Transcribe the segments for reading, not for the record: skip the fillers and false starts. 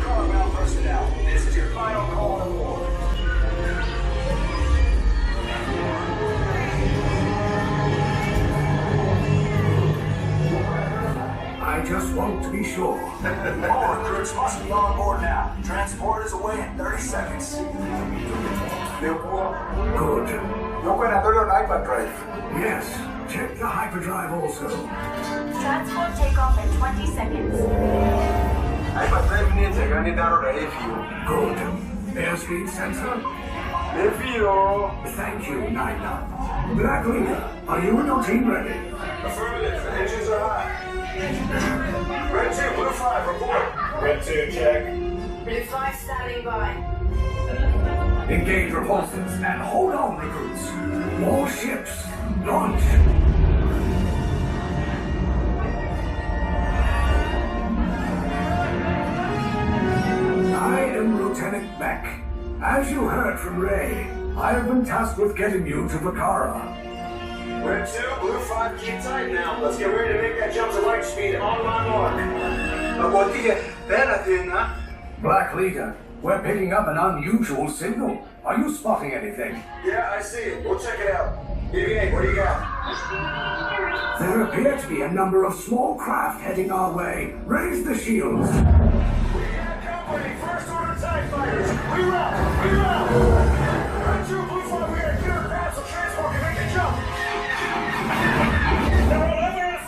Carbound personnel, this is your final call to war. I just want to be sure. All recruits must be on board now. Transport is away in 30 seconds. Good. No operatorio on hyperdrive. Yes, check the hyperdrive also. Transport takeoff in 20 seconds. Hyperdrive needs a ganitaro refuel. Good. Airspeed sensor? Refuel. Thank you, 9-9. Black Leader, are you and your team ready? Affirmative. Engines are high. Red 2, Blue 5, report. Red 2, check. Blue 5 standing by. Engage repulsors and hold on, recruits. More ships. Launch. I am Lieutenant Beck. As you heard from Ray, I have been tasked with getting you to Vakara. Red 2, Blue 5, keep tight now. Let's get ready to make that jump to light speed on my mark. Black Leader, we're picking up an unusual signal. Are you spotting anything? Yeah, I see it. We'll check it out. BB-8, what do you got? There appear to be a number of small craft heading our way. Raise the shields. We got company. First order TIE fighters. Reroute. Red 2, Blue 5, we got a clear path so transport can make the jump. They're all over us.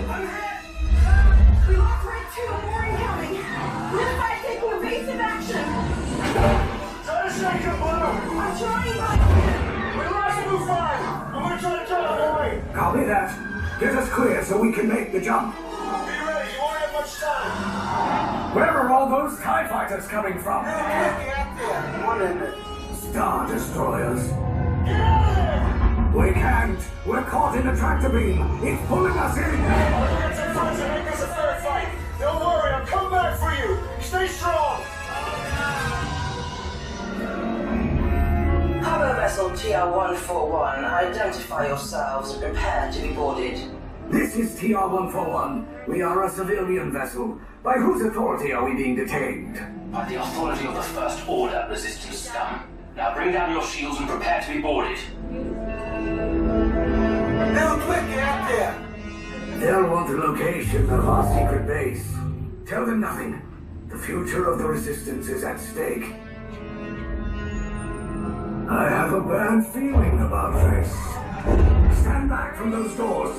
I'm hit. We lost Red 2 and more incoming. Blue 5 taking evasive action. Try to shake him, Blue. I'm trying, but... We lost Blue 5. I'm gonna try to cut him away. Copy that. Get us clear so we can make the jump. Be ready. You won't have much time. Where are all those TIE fighters coming from? Star Destroyers. Get out of there. We can't. We're caught in a tractor beam. It's pulling us in. I'll get some friends and make us a fair fight. Don't worry. I'll come back for you. Stay strong. Cargo vessel TR-141, identify yourselves and prepare to be boarded. This is TR-141. We are a civilian vessel. By whose authority are we being detained? By the authority of the First Order, Resistance scum. Now bring down your shields and prepare to be boarded. Now quick, get out there. They'll want the location of our secret base. Tell them nothing. The future of the Resistance is at stake. I have a bad feeling about this. Stand back from those doors.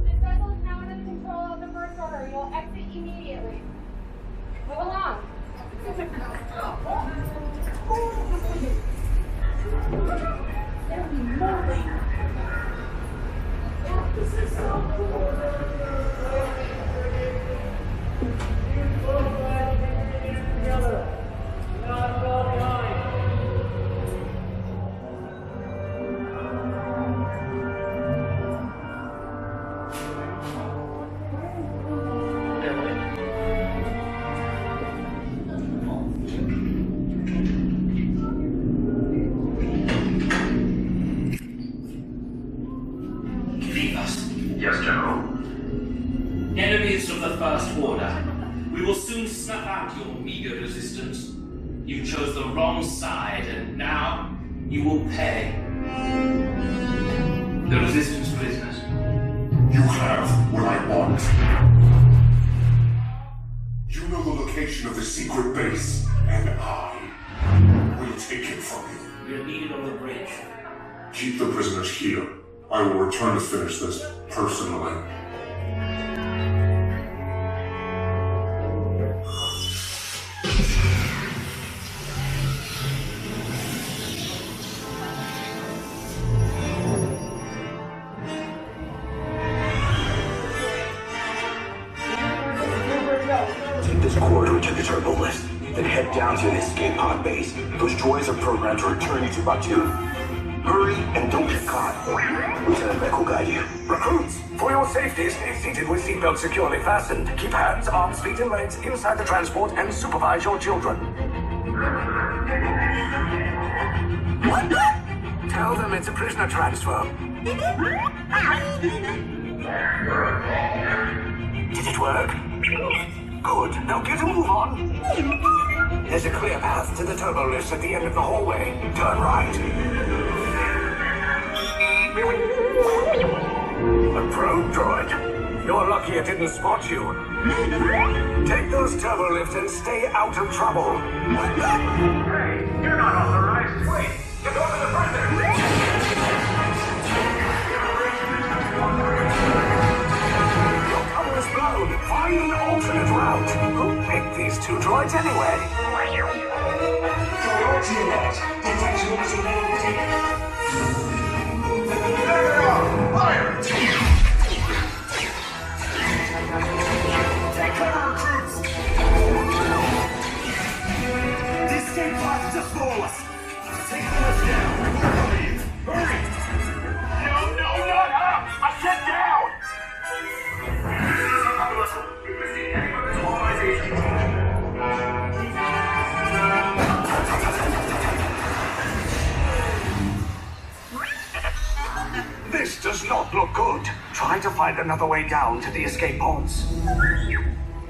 This vessel is now under the control of the First Order. You'll exit immediately. Move along. This is so cool. Yes, General. Enemies of the First Order, we will soon snuff out your meager resistance. You chose the wrong side, and now you will pay. The Resistance prisoners. You have what I want. You know the location of the secret base, and I will take it from you. We're needed on the bridge. Keep the prisoners here. I will return to finish this personally. Take this corridor to the turbo list, then head down to the escape pod base. Those droids are programmed to return you to Batu. Hurry and don't get caught. Lieutenant Beck will guide you. Recruits, for your safety, stay seated with seatbelts securely fastened. Keep hands, arms, feet, and legs inside the transport and supervise your children. What? Tell them it's a prisoner transfer. Did it work? Good. Now get a move on. There's a clear path to the turbo lifts at the end of the hallway. Turn right. A probe droid. You're lucky it didn't spot you. Take those turbo lifts and stay out of trouble. Hey, you're not authorized. Wait, you're going to the prisoner. Your cover is blown. Find an alternate route. Who picked these two droids anyway? Priority alert. Detection is eliminated. There they are. Fire! Take cover, recruits! The escape pods just below us. Take the lift down. We're coming. Hurry! No, not up! I said down! This does not look good. Try to find another way down to the escape pods.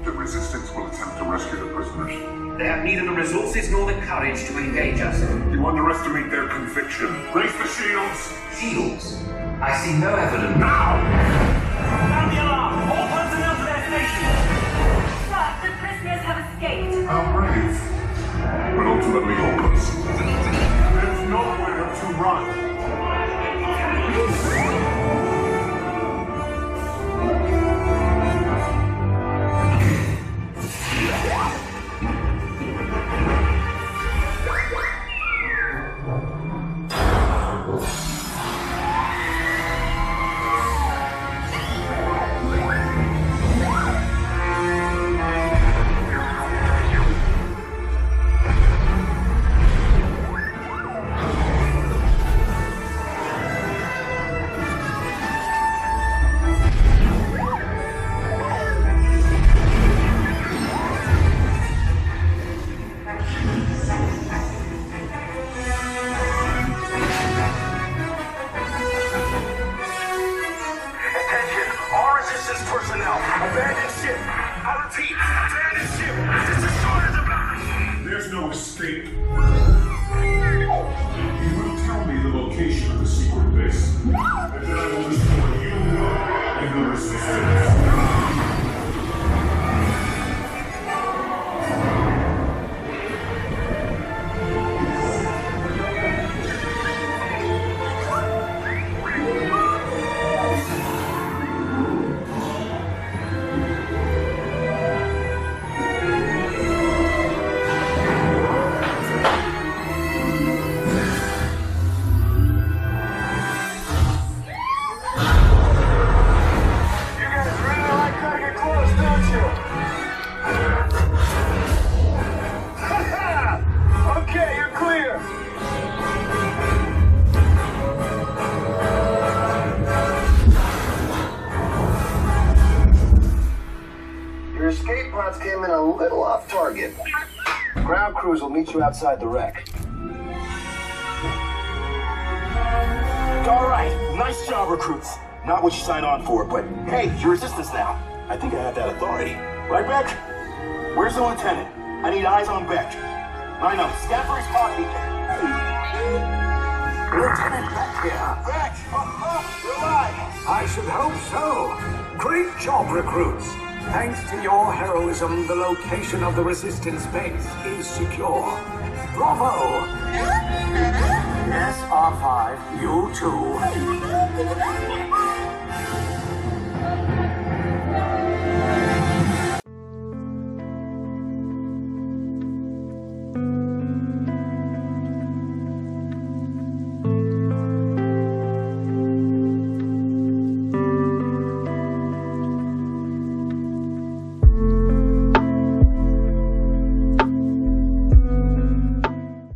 The Resistance will attempt to rescue the prisoners. They have neither the resources nor the courage to engage us. You underestimate their conviction. Raise the shields! Shields? I see no evidence. Now! Sound the alarm! All personnel to their stations! Sir, the prisoners have escaped. How brave. But ultimately hopeless. There's nowhere to run. There's no escape. You will tell me the location of the secret base, and then I will destroy you and the Resistance. Came in a little off target. Ground crews will meet you outside the wreck. All right, nice job, recruits. Not what you signed on for, but hey, you're Resistance now. I think I have that authority. Right, Beck? Where's the lieutenant? I need eyes on Beck. I know, scan for his pod beacon. Lieutenant Beck here. Beck! You're alive! I should hope so. Great job, recruits. Thanks to your heroism, the location of the Resistance base is secure. Bravo! Yes, R5, you too.